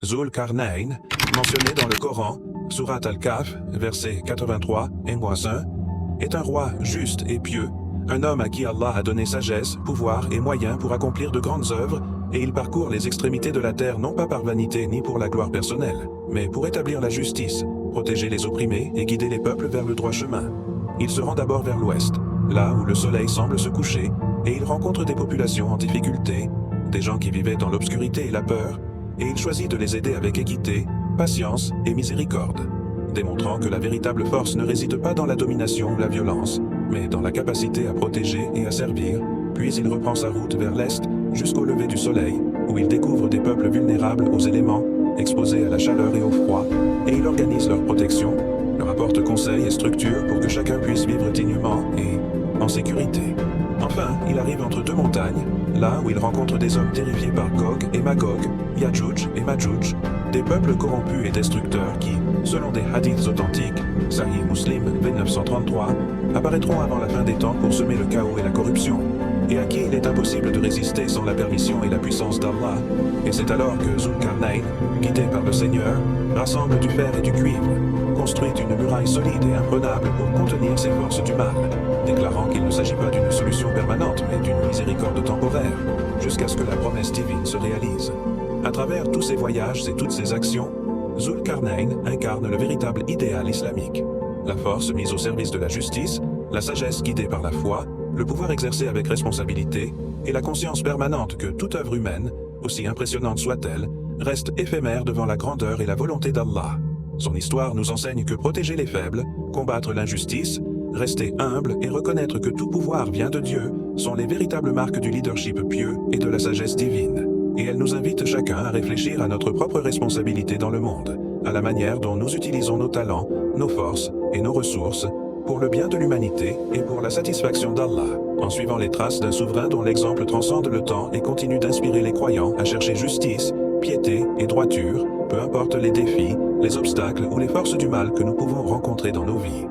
Zul Qarnayn, mentionné dans le Coran, Surat Al-Kahf, versets 83 et 1, est un roi juste et pieux, un homme à qui Allah a donné sagesse, pouvoir et moyens pour accomplir de grandes œuvres, et il parcourt les extrémités de la terre non pas par vanité ni pour la gloire personnelle, mais pour établir la justice, protéger les opprimés et guider les peuples vers le droit chemin. Il se rend d'abord vers l'ouest, là où le soleil semble se coucher, et il rencontre des populations en difficulté, des gens qui vivaient dans l'obscurité et la peur, et il choisit de les aider avec équité, patience et miséricorde, démontrant que la véritable force ne réside pas dans la domination ou la violence, mais dans la capacité à protéger et à servir. Puis il reprend sa route vers l'est jusqu'au lever du soleil, où il découvre des peuples vulnérables aux éléments, exposés à la chaleur et au froid, et il organise leur protection, leur apporte conseils et structures pour que chacun puisse vivre dignement et en sécurité. Enfin, il arrive entre deux montagnes, là où il rencontre des hommes terrifiés par Gog et Magog, Ya'juj et Ma'juj, des peuples corrompus et destructeurs qui, selon des hadiths authentiques, Sahih Muslim 2933, apparaîtront avant la fin des temps pour semer le chaos et la corruption, et à qui il est impossible de résister sans la permission et la puissance d'Allah. Et c'est alors que Zul Qarnayn, guidé par le Seigneur, rassemble du fer et du cuivre, construit une muraille solide et imprenable pour contenir ces forces du mal, déclarant qu'il ne s'agit pas d'une solution permanente, mais d'une miséricorde temporaire, jusqu'à ce que la promesse divine se réalise. À travers tous ces voyages et toutes ces actions, Zul Qarnayn incarne le véritable idéal islamique. La force mise au service de la justice, la sagesse guidée par la foi, le pouvoir exercé avec responsabilité et la conscience permanente que toute œuvre humaine, aussi impressionnante soit-elle, reste éphémère devant la grandeur et la volonté d'Allah. Son histoire nous enseigne que protéger les faibles, combattre l'injustice, rester humble et reconnaître que tout pouvoir vient de Dieu sont les véritables marques du leadership pieux et de la sagesse divine. Et elle nous invite chacun à réfléchir à notre propre responsabilité dans le monde, à la manière dont nous utilisons nos talents, nos forces et nos ressources pour le bien de l'humanité et pour la satisfaction d'Allah, en suivant les traces d'un souverain dont l'exemple transcende le temps et continue d'inspirer les croyants à chercher justice, piété et droiture, peu importe les défis, les obstacles ou les forces du mal que nous pouvons rencontrer dans nos vies.